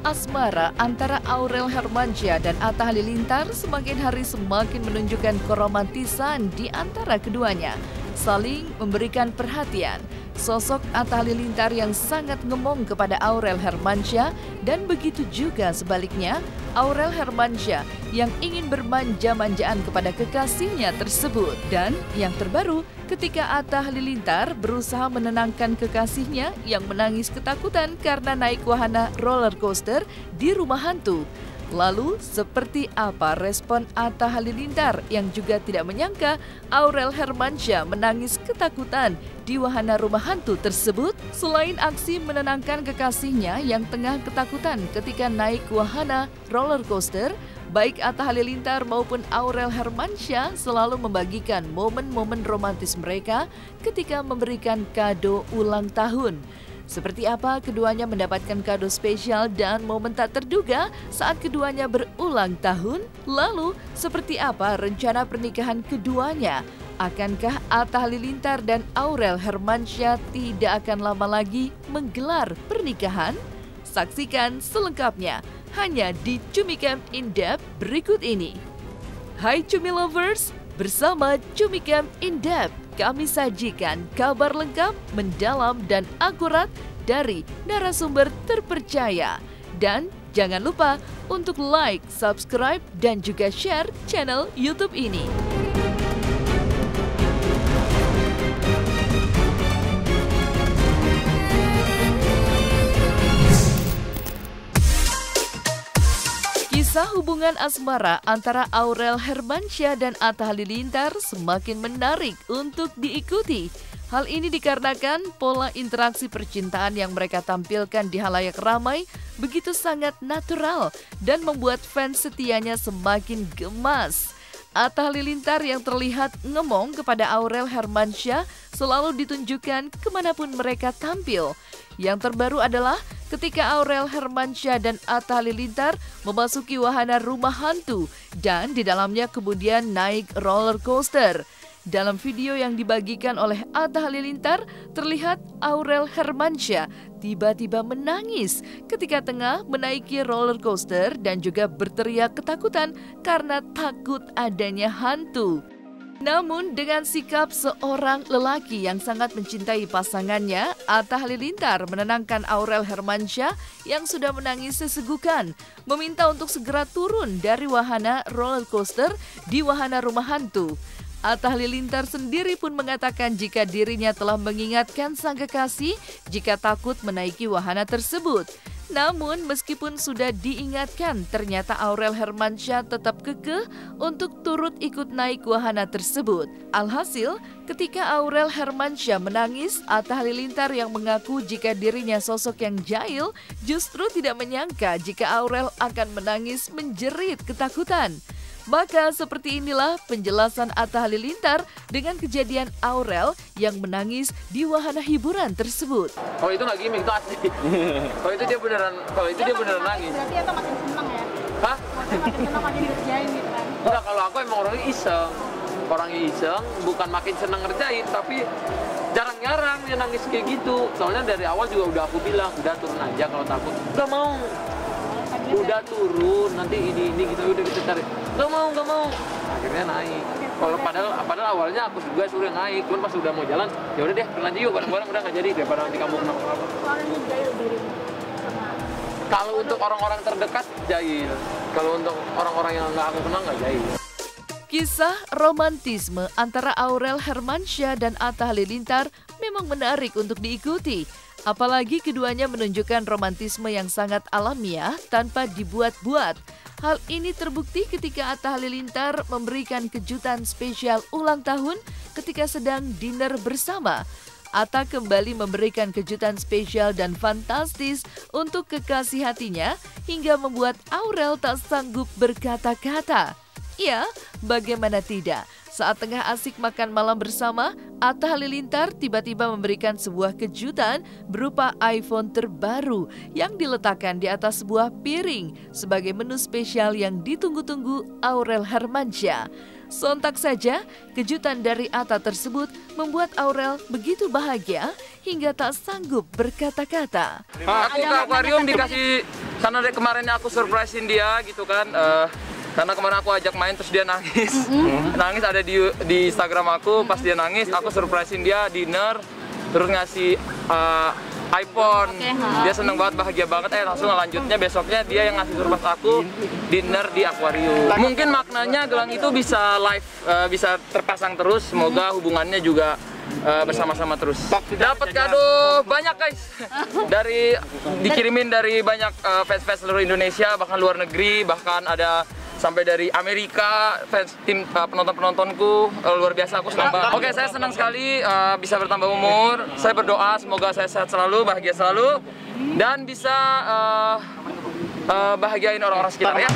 asmara antara Aurel Hermansyah dan Atta Halilintar semakin hari semakin menunjukkan keromantisan di antara keduanya, saling memberikan perhatian. Sosok Atta Halilintar yang sangat ngemong kepada Aurel Hermansyah dan begitu juga sebaliknya Aurel Hermansyah yang ingin bermanja-manjaan kepada kekasihnya tersebut. Dan yang terbaru, ketika Atta Halilintar berusaha menenangkan kekasihnya yang menangis ketakutan karena naik wahana roller coaster di rumah hantu. Lalu, seperti apa respon Atta Halilintar yang juga tidak menyangka Aurel Hermansyah menangis ketakutan di wahana rumah hantu tersebut? Selain aksi menenangkan kekasihnya yang tengah ketakutan ketika naik wahana roller coaster, baik Atta Halilintar maupun Aurel Hermansyah selalu membagikan momen-momen romantis mereka ketika memberikan kado ulang tahun. Seperti apa keduanya mendapatkan kado spesial dan momen tak terduga saat keduanya berulang tahun? Lalu, seperti apa rencana pernikahan keduanya? Akankah Atta Halilintar dan Aurel Hermansyah tidak akan lama lagi menggelar pernikahan? Saksikan selengkapnya hanya di Cumi Camp In Depth berikut ini. Hai Cumi Lovers, bersama Cumi Camp In Depth kami sajikan kabar lengkap, mendalam, dan akurat dari narasumber terpercaya. Dan jangan lupa untuk like, subscribe, dan juga share channel YouTube ini. Kisah hubungan asmara antara Aurel Hermansyah dan Atta Halilintar semakin menarik untuk diikuti. Hal ini dikarenakan pola interaksi percintaan yang mereka tampilkan di halayak ramai begitu sangat natural dan membuat fans setianya semakin gemas. Atta Halilintar yang terlihat ngemong kepada Aurel Hermansyah selalu ditunjukkan kemanapun mereka tampil. Yang terbaru adalah ketika Aurel Hermansyah dan Atta Halilintar memasuki wahana rumah hantu dan di dalamnya kemudian naik roller coaster. Dalam video yang dibagikan oleh Atta Halilintar, terlihat Aurel Hermansyah tiba-tiba menangis ketika tengah menaiki roller coaster dan juga berteriak ketakutan karena takut adanya hantu. Namun dengan sikap seorang lelaki yang sangat mencintai pasangannya, Atta Halilintar menenangkan Aurel Hermansyah yang sudah menangis sesegukan, meminta untuk segera turun dari wahana roller coaster di wahana rumah hantu. Atta Halilintar sendiri pun mengatakan jika dirinya telah mengingatkan sang kekasih jika takut menaiki wahana tersebut. Namun meskipun sudah diingatkan, ternyata Aurel Hermansyah tetap kekeh untuk turut ikut naik wahana tersebut. Alhasil, ketika Aurel Hermansyah menangis, Atta Halilintar yang mengaku jika dirinya sosok yang jahil justru tidak menyangka jika Aurel akan menangis menjerit ketakutan. Maka seperti inilah penjelasan Atta Halilintar dengan kejadian Aurel yang menangis di wahana hiburan tersebut. Kalau itu nggak gimmick, itu asli. Kalau itu dia beneran nangis. Berarti Atta makin senang ya? Hah? Makin senang makin dikerjain gitu kan? Enggak, kalau aku emang orangnya iseng. Orangnya iseng, bukan makin senang ngerjain, tapi jarang-jarang dia nangis kayak gitu. Soalnya dari awal juga udah aku bilang, udah turun aja kalau takut. Gak mau. Udah turun, nanti ini gitu, udah kita cari. Gak mau. Akhirnya naik. Kalau padahal awalnya aku juga suruh naik, cuman pas udah mau jalan, ya udah deh, jalan yuk bareng-bareng, udah nggak jadi daripada nanti kamu kenapa-kenapa. Kalau untuk orang-orang terdekat jahil, kalau untuk orang-orang yang nggak aku kenal nggak jahil. Kisah romantisme antara Aurel Hermansyah dan Atta Halilintar memang menarik untuk diikuti. Apalagi keduanya menunjukkan romantisme yang sangat alamiah tanpa dibuat-buat. Hal ini terbukti ketika Atta Halilintar memberikan kejutan spesial ulang tahun ketika sedang dinner bersama. Atta kembali memberikan kejutan spesial dan fantastis untuk kekasih hatinya hingga membuat Aurel tak sanggup berkata-kata. Ya, bagaimana tidak? Saat tengah asik makan malam bersama, Atta Halilintar tiba-tiba memberikan sebuah kejutan berupa iPhone terbaru yang diletakkan di atas sebuah piring sebagai menu spesial yang ditunggu-tunggu Aurel Hermansyah. Sontak saja, kejutan dari Atta tersebut membuat Aurel begitu bahagia hingga tak sanggup berkata-kata. Aku ke akuarium dikasih Karena dari kemarinnya aku surprisein dia gitu kan. Karena kemarin aku ajak main terus dia nangis. Nangis ada di Instagram aku, pas dia nangis aku surprisein dia dinner terus ngasih iPhone. Dia seneng banget, bahagia banget. Langsung lanjutnya besoknya dia yang ngasih surprise aku dinner di akuarium. Mungkin maknanya gelang itu bisa live, bisa terpasang terus. Semoga hubungannya juga bersama-sama terus. Dapat kado banyak guys. Dikirimin dari banyak fans-fans seluruh Indonesia, bahkan luar negeri, bahkan ada sampai dari Amerika, fans tim penonton-penontonku. Luar biasa, aku senang banget. Oke, saya senang sekali bisa bertambah umur. Saya berdoa semoga saya sehat selalu, bahagia selalu, dan bisa bahagiain orang-orang sekitar ya.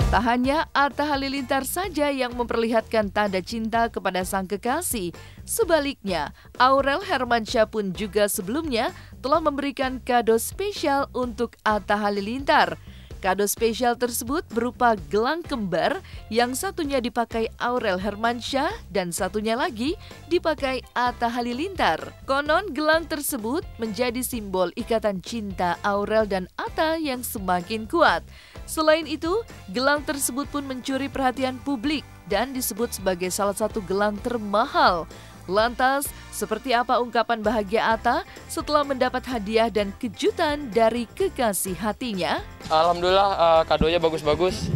Tak hanya Atta Halilintar saja yang memperlihatkan tanda cinta kepada sang kekasih. Sebaliknya, Aurel Hermansyah pun juga sebelumnya telah memberikan kado spesial untuk Atta Halilintar. Kado spesial tersebut berupa gelang kembar yang satunya dipakai Aurel Hermansyah dan satunya lagi dipakai Atta Halilintar. Konon gelang tersebut menjadi simbol ikatan cinta Aurel dan Atta yang semakin kuat. Selain itu, gelang tersebut pun mencuri perhatian publik dan disebut sebagai salah satu gelang termahal. Lantas, seperti apa ungkapan bahagia Atta setelah mendapat hadiah dan kejutan dari kekasih hatinya? Alhamdulillah kadonya bagus-bagus.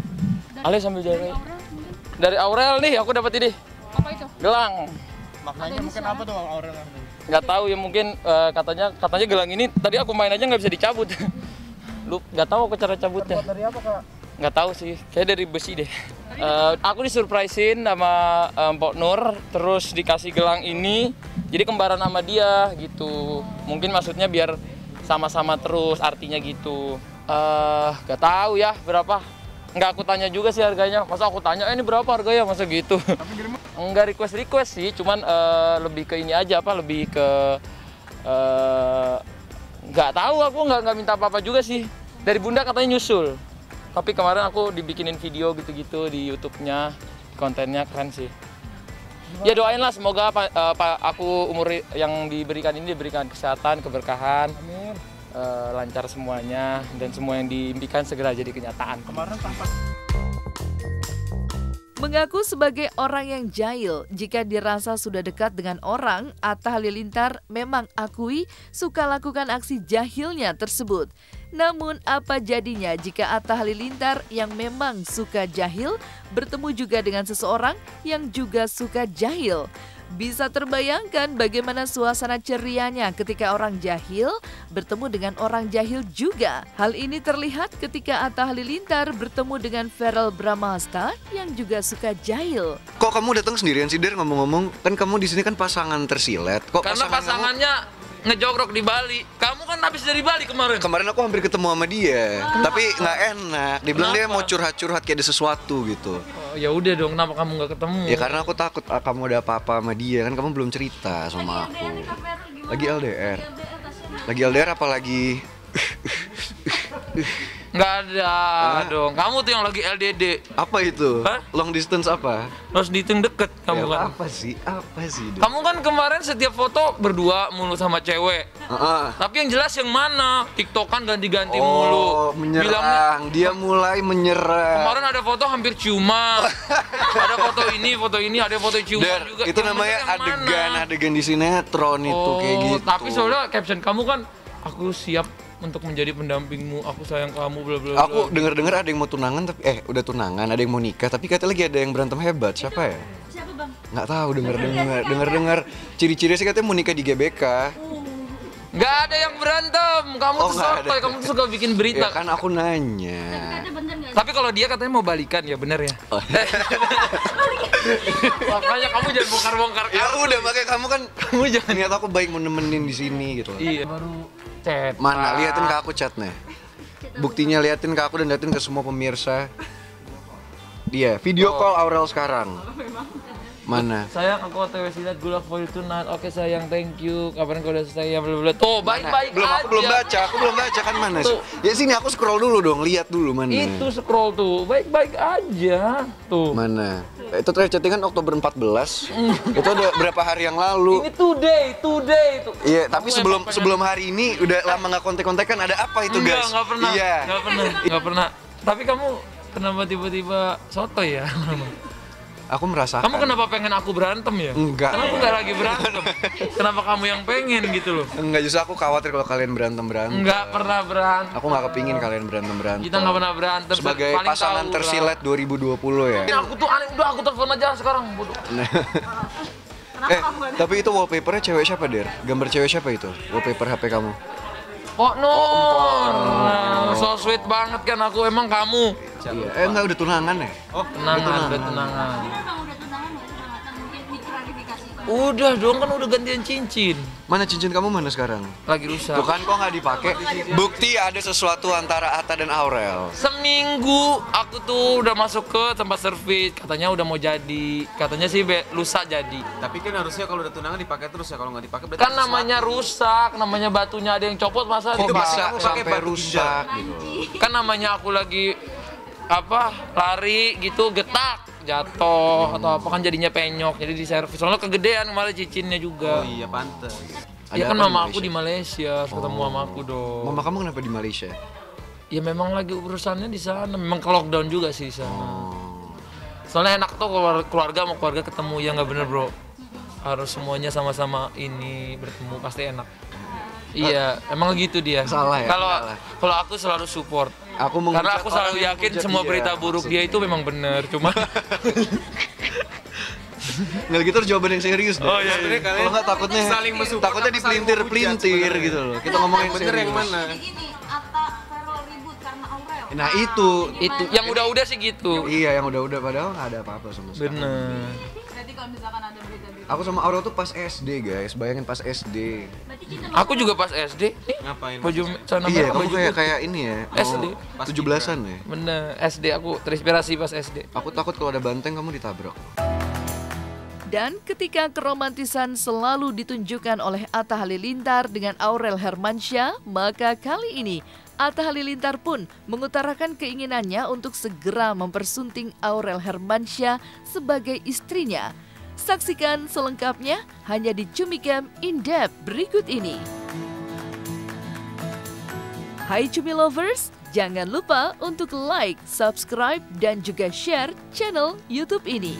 Ale sambil jalan. Dari Aurel nih aku dapat ini. Apa itu? Gelang. Maknanya mungkin apa tuh Aurel? Nggak tahu ya, mungkin katanya gelang ini tadi aku main aja nggak bisa dicabut. Lu nggak tahu aku cara cabutnya. Dari apa Kak? Nggak tahu sih, kayak dari besi deh. Aku disurprisein sama Mpok Nur, terus dikasih gelang ini, jadi kembaran sama dia gitu. Mungkin maksudnya biar sama-sama terus, artinya gitu. Nggak tahu ya berapa. Nggak aku tanya juga sih harganya. Masa aku tanya, ini berapa harganya, masa gitu. Nggak request sih, cuman lebih ke ini aja, lebih ke nggak tahu, aku nggak minta apa-apa juga sih. Dari bunda katanya nyusul. Tapi kemarin aku dibikinin video gitu-gitu di YouTube-nya, kontennya keren sih. Ya doain lah semoga aku umur yang diberikan ini diberikan kesehatan, keberkahan, lancar semuanya, dan semua yang diimpikan segera jadi kenyataan. Kemarin tampak Mengaku sebagai orang yang jahil, jika dirasa sudah dekat dengan orang, Atta Halilintar memang akui suka lakukan aksi jahilnya tersebut. Namun apa jadinya jika Atta Halilintar yang memang suka jahil bertemu juga dengan seseorang yang juga suka jahil? Bisa terbayangkan bagaimana suasana cerianya ketika orang jahil bertemu dengan orang jahil juga. Hal ini terlihat ketika Atta Halilintar bertemu dengan Verrell Bramasta yang juga suka jahil. Kok kamu datang sendirian sih, Der? Ngomong-ngomong, kan kamu di sini kan pasangan tersilet. Kok Karena pasangannya ngejogrok di Bali. Kamu kan habis dari Bali kemarin. Kemarin aku hampir ketemu sama dia, tapi nggak enak. Dia bilang dia mau curhat-curhat kayak ada sesuatu gitu. Oh, ya udah dong, kenapa kamu nggak ketemu? Ya karena aku takut kamu ada apa-apa sama dia, kan kamu belum cerita sama aku. Lagi LDR. Lagi LDR apa lagi? Nggak ada dong. Kamu tuh yang lagi LDD. Apa itu? Hah? Long distance apa? Terus dihitung deket kamu Ya, kan. apa sih? Apa sih? Der? Kamu kan kemarin setiap foto berdua mulu sama cewek. Tapi yang jelas yang mana? TikTokan ganti-ganti mulu. Bilangnya, Menyerang. Dia mulai menyerang. kemarin ada foto hampir ciuman. Ada foto ini, ada foto ciuman Der, juga. itu Yang namanya bener yang mana? adegan di sinetron itu kayak gitu. Tapi soalnya caption kamu kan, aku siap untuk menjadi pendampingmu, aku sayang kamu, bla bla bla. Aku dengar-dengar ada yang mau tunangan tapi udah tunangan, ada yang mau nikah tapi katanya lagi ada yang berantem hebat. Siapa ya? Siapa bang? Nggak tahu, dengar ciri-ciri sih katanya mau nikah di GBK. Nggak ada yang berantem, kamu Oh, tuh nggak sotoy, ada. kamu tuh suka bikin berita. Ya kan aku nanya. Katanya bener nggak? Tapi kalau dia katanya mau balikan, ya bener ya? Oh. Makanya kamu jangan bongkar-bongkar. Ya udah, makanya kamu jangan niat aku baik mau nemenin di sini gitu. Iya. Baru chat. Mana liatin ke aku chatnya. Buktinya liatin ke aku dan liatin ke semua pemirsa. Dia video call Aurel sekarang. Mana? Sayang, aku OTW silat, good luck for you tonight. Oke sayang, thank you. Kapan kau udah selesai? Ya bla bla. Tuh, baik-baik aja. Aku belum baca kan mana sih? Tuh. Ya sini aku scroll dulu dong, lihat dulu mana. Itu scroll tuh, baik-baik aja. Tuh. Mana? Itu terakhir chattingan Oktober 14. Itu udah berapa hari yang lalu. Ini today itu. Iya, tapi sebelum hari ini udah lama nggak kontek-kontekan. Ada apa itu, guys? Nggak pernah. Iya. Nggak pernah. Tapi kamu kenapa tiba-tiba sotoy ya? Aku merasakan. Kamu kenapa pengen aku berantem ya? Enggak. Karena aku nggak lagi berantem. Kenapa kamu yang pengen gitu loh? Enggak, justru aku khawatir kalau kalian berantem. Nggak pernah berantem. Aku nggak kepingin kalian berantem. Kita nggak pernah berantem. Sebagai Paling pasangan tahu tersilet 2020 ya. lah. Aku tuh aneh, udah aku telepon aja sekarang. Bodoh. Tapi itu wallpapernya cewek siapa, Der? Gambar cewek siapa itu? Wallpaper HP kamu? Oh Nur, so sweet banget kan aku, emang kamu. Iya. Enggak, udah tunangan ya? Tunangan, udah tunangan. Emang udah tunangan ya? Tunangan mungkin diklarifikasi. Udah dong, kan udah gantian cincin. Mana cincin kamu mana sekarang? Lagi rusak. Tuh kan kok nggak dipakai? Bukti ada sesuatu antara Atta dan Aurel. Seminggu aku tuh udah masuk ke tempat servis, katanya udah mau jadi. Katanya sih lusa jadi. Tapi kan harusnya kalau udah tunangan dipakai terus ya, kalau nggak dipakai berarti Kan namanya rusak, namanya batunya ada yang copot, masa Kok dipakai? bisa kamu pakai sampai batu rusak gitu? Kan namanya aku lagi lari gitu, getak jatuh atau apa kan jadinya penyok, jadi di servis. Soalnya kegedean malah cicinnya juga. Oh iya, pantes. Ya Ada kan apa mama aku di Malaysia, harus ketemu sama aku dong. Mama kamu kenapa di Malaysia? Ya memang lagi urusannya di sana, memang ke lockdown juga sih di sana. Oh. Soalnya enak tuh keluarga sama keluarga ketemu, ya nggak bener bro. Harus semuanya sama-sama ini bertemu, pasti enak. Iya, emang gitu dia. Salah ya? Kalau aku selalu support. Karena aku selalu yakin semua berita buruk dia itu memang benar. Cuma nggak gitu harus jawaban yang serius deh. Oh, iya, iya. Kalau nggak takutnya saling mensupport takutnya apa saling dipelintir-pelintir gitu loh. Kita ngomong yang bener serius. yang mana? Jadi gini, Atta Vero ribut karena Aurel. Nah itu yang udah-udah sih gitu. iya yang udah-udah padahal nggak ada apa-apa sama sekali. Bener. Berarti kalau misalkan ada berita-berita. Aku sama Aurel tuh pas SD guys, bayangin pas SD. Berarti cinta Aku juga pas SD. Ngapain? Baju celana Iya, merah, kamu baju kayak ini ya. SD. Pas 17-an ya. Bener, SD aku terinspirasi pas SD. Aku takut kalau ada banteng kamu ditabrak. Dan ketika keromantisan selalu ditunjukkan oleh Atta Halilintar dengan Aurel Hermansyah, maka kali ini Atta Halilintar pun mengutarakan keinginannya untuk segera mempersunting Aurel Hermansyah sebagai istrinya. Saksikan selengkapnya hanya di Cumicam In Depth berikut ini. Hai Cumi Lovers, jangan lupa untuk like, subscribe, dan juga share channel YouTube ini.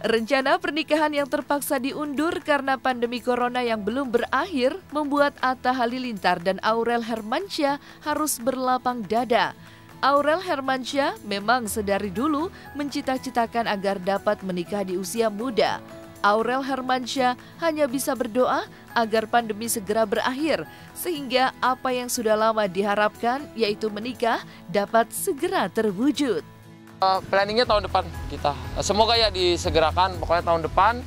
Rencana pernikahan yang terpaksa diundur karena pandemi corona yang belum berakhir membuat Atta Halilintar dan Aurel Hermansyah harus berlapang dada. Aurel Hermansyah memang sedari dulu mencita-citakan agar dapat menikah di usia muda. Aurel Hermansyah hanya bisa berdoa agar pandemi segera berakhir, sehingga apa yang sudah lama diharapkan, yaitu menikah, dapat segera terwujud. Planningnya tahun depan kita. Semoga ya disegerakan, pokoknya tahun depan.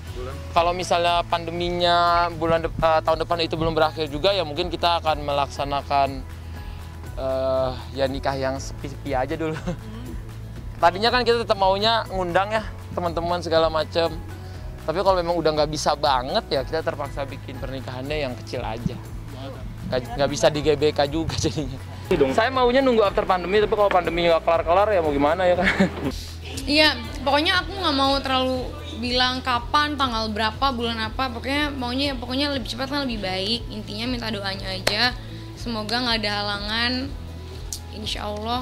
Kalau misalnya pandeminya tahun depan itu belum berakhir juga, ya mungkin kita akan melaksanakan ya nikah yang sepi-sepi aja dulu. Tadinya kan kita tetap maunya ngundang ya teman-teman segala macam. Tapi kalau memang udah nggak bisa banget ya kita terpaksa bikin pernikahannya yang kecil aja. Nggak bisa di GBK juga jadinya. Saya maunya nunggu after pandemi, tapi kalau pandemi nggak kelar-kelar ya mau gimana ya kan? Iya, pokoknya aku nggak mau terlalu bilang kapan, tanggal berapa, bulan apa. Pokoknya lebih cepat kan lebih baik. Intinya minta doanya aja. Semoga nggak ada halangan. Insya Allah.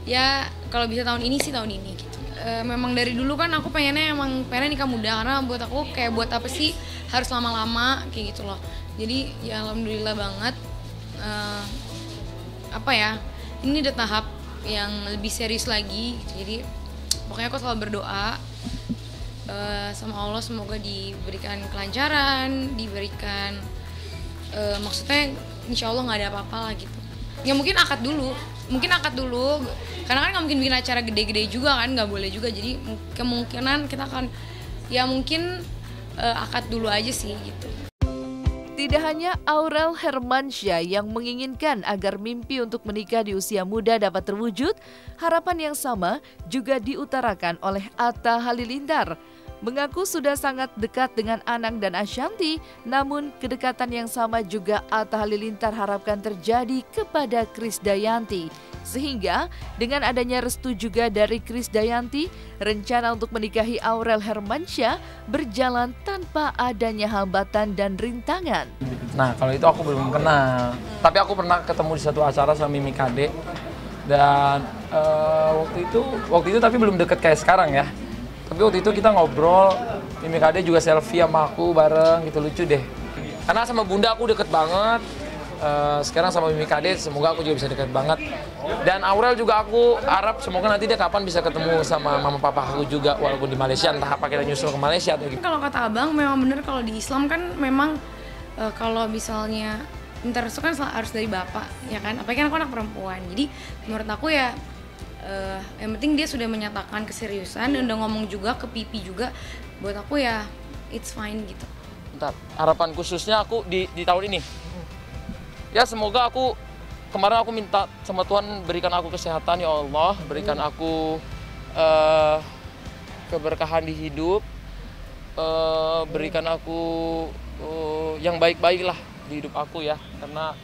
Ya kalau bisa tahun ini sih tahun ini. Gitu. Memang dari dulu kan aku pengen nikah muda, karena buat aku kayak buat apa sih harus lama-lama kayak gitu loh. Jadi ya alhamdulillah banget. Ini udah tahap yang lebih serius lagi. Jadi pokoknya aku selalu berdoa sama Allah, semoga diberikan kelancaran, diberikan maksudnya insya Allah nggak ada apa-apa lah gitu. Ya mungkin akad dulu karena kan nggak mungkin bikin acara gede-gede juga kan, nggak boleh juga. Jadi kemungkinan kita akan mungkin akad dulu aja sih gitu. Tidak hanya Aurel Hermansyah yang menginginkan agar mimpi untuk menikah di usia muda dapat terwujud, harapan yang sama juga diutarakan oleh Atta Halilintar. Mengaku sudah sangat dekat dengan Anang dan Ashanti, namun kedekatan yang sama juga Atta Halilintar harapkan terjadi kepada Krisdayanti. Sehingga dengan adanya restu juga dari Krisdayanti, rencana untuk menikahi Aurel Hermansyah berjalan tanpa adanya hambatan dan rintangan. Nah, kalau itu aku belum kenal. Tapi aku pernah ketemu di satu acara sama Mimi Kade. Dan waktu itu tapi belum deket kayak sekarang ya. Tapi waktu itu kita ngobrol, Mimi Kade juga selfie sama aku bareng gitu, lucu deh. Karena sama Bunda aku deket banget. Sekarang sama Mimi Kade semoga aku juga bisa deket banget. Dan Aurel juga aku harap semoga nanti dia kapan bisa ketemu sama mama papa aku juga walaupun di Malaysia, entah apa kita nyusul ke Malaysia atau gitu. Kalau kata abang memang bener, kalau di Islam kan memang kalau misalnya interest kan harus dari bapak, ya kan? Apalagi kan aku anak perempuan. Jadi menurut aku ya yang penting dia sudah menyatakan keseriusan dan udah ngomong juga ke pipi juga, buat aku ya it's fine gitu. Bentar, harapan khususnya aku di tahun ini. Ya semoga aku, kemarin aku minta sama Tuhan berikan aku kesehatan ya Allah, berikan aku keberkahan di hidup, berikan aku yang baik-baik lah di hidup aku ya, karena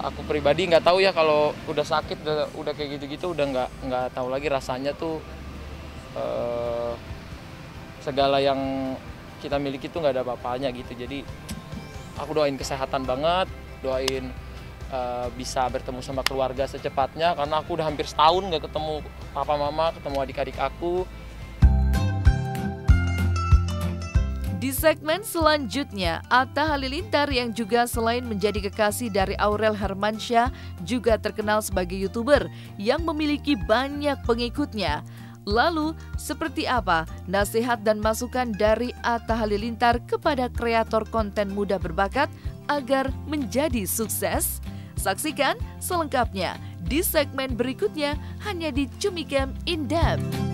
aku pribadi nggak tahu ya kalau udah sakit udah kayak gitu-gitu udah nggak tahu lagi rasanya tuh segala yang kita miliki tuh nggak ada apa-apanya gitu. Jadi aku doain kesehatan banget, doain bisa bertemu sama keluarga secepatnya karena aku udah hampir setahun nggak ketemu papa mama, ketemu adik-adik aku. Di segmen selanjutnya, Atta Halilintar yang juga selain menjadi kekasih dari Aurel Hermansyah juga terkenal sebagai YouTuber yang memiliki banyak pengikutnya. Lalu, seperti apa nasihat dan masukan dari Atta Halilintar kepada kreator konten muda berbakat agar menjadi sukses? Saksikan selengkapnya di segmen berikutnya hanya di Cumicam In Depth.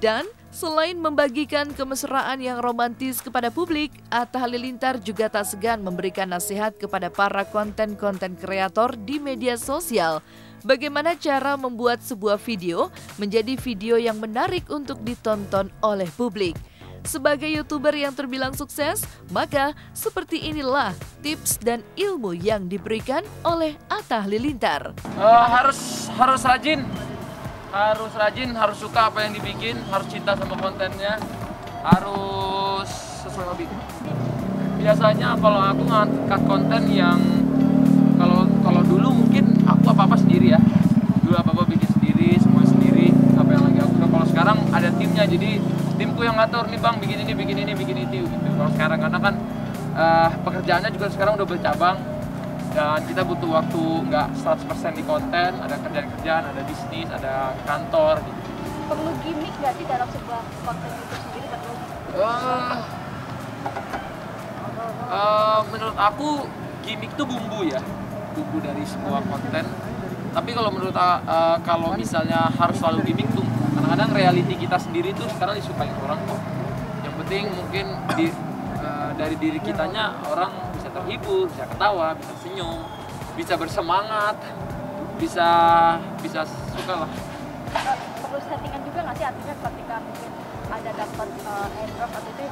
Dan selain membagikan kemesraan yang romantis kepada publik, Atta Halilintar juga tak segan memberikan nasihat kepada para konten-konten kreator di media sosial. Bagaimana cara membuat sebuah video menjadi video yang menarik untuk ditonton oleh publik. Sebagai YouTuber yang terbilang sukses, maka seperti inilah tips dan ilmu yang diberikan oleh Atta Halilintar. Harus rajin, harus suka apa yang dibikin, harus cinta sama kontennya, harus sesuai hobi. Biasanya kalau aku ngangkat konten yang kalau dulu mungkin aku apa-apa sendiri ya. Dulu apa-apa bikin sendiri, semua sendiri, apa yang lagi aku. Kalau sekarang ada timnya, jadi timku yang ngatur nih Bang, bikin ini, bikin itu gitu. Kalau sekarang karena kan pekerjaannya juga sekarang udah bercabang. Dan kita butuh waktu nggak 100% di konten, ada kerjaan-kerjaan, ada bisnis, ada kantor gitu. Perlu gimmick nggak sih dalam sebuah konten itu sendiri? Menurut aku gimmick itu bumbu ya, bumbu dari sebuah konten. Tapi kalau menurut kalau misalnya harus selalu gimmick tuh, kadang-kadang reality kita sendiri tuh sekarang disukai orang kok. Yang penting mungkin dari diri kitanya orang bisa terhibur, bisa ketawa, bisa senyum, bisa bersemangat, bisa suka lah. Perlu settingan juga nggak sih, artinya ketika mungkin ada dapat airdrop atau itu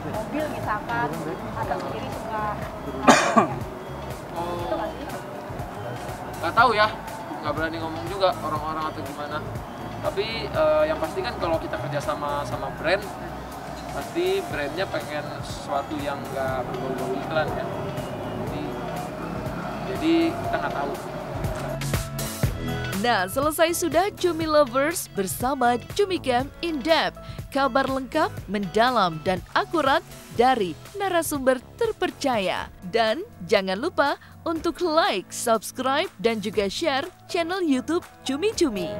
mobil misalkan, ada sendiri suka itu nggak sih? Nggak tahu ya, nggak berani ngomong juga orang-orang atau gimana. Tapi yang pasti kan kalau kita kerja sama brand, pasti brandnya pengen sesuatu yang nggak berbau-bau iklan ya. Jadi kita nggak tahu. Nah, selesai sudah Cumi Lovers bersama Cumicam In Depth. Kabar lengkap, mendalam, dan akurat dari narasumber terpercaya. Dan jangan lupa untuk like, subscribe, dan juga share channel YouTube Cumi Cumi.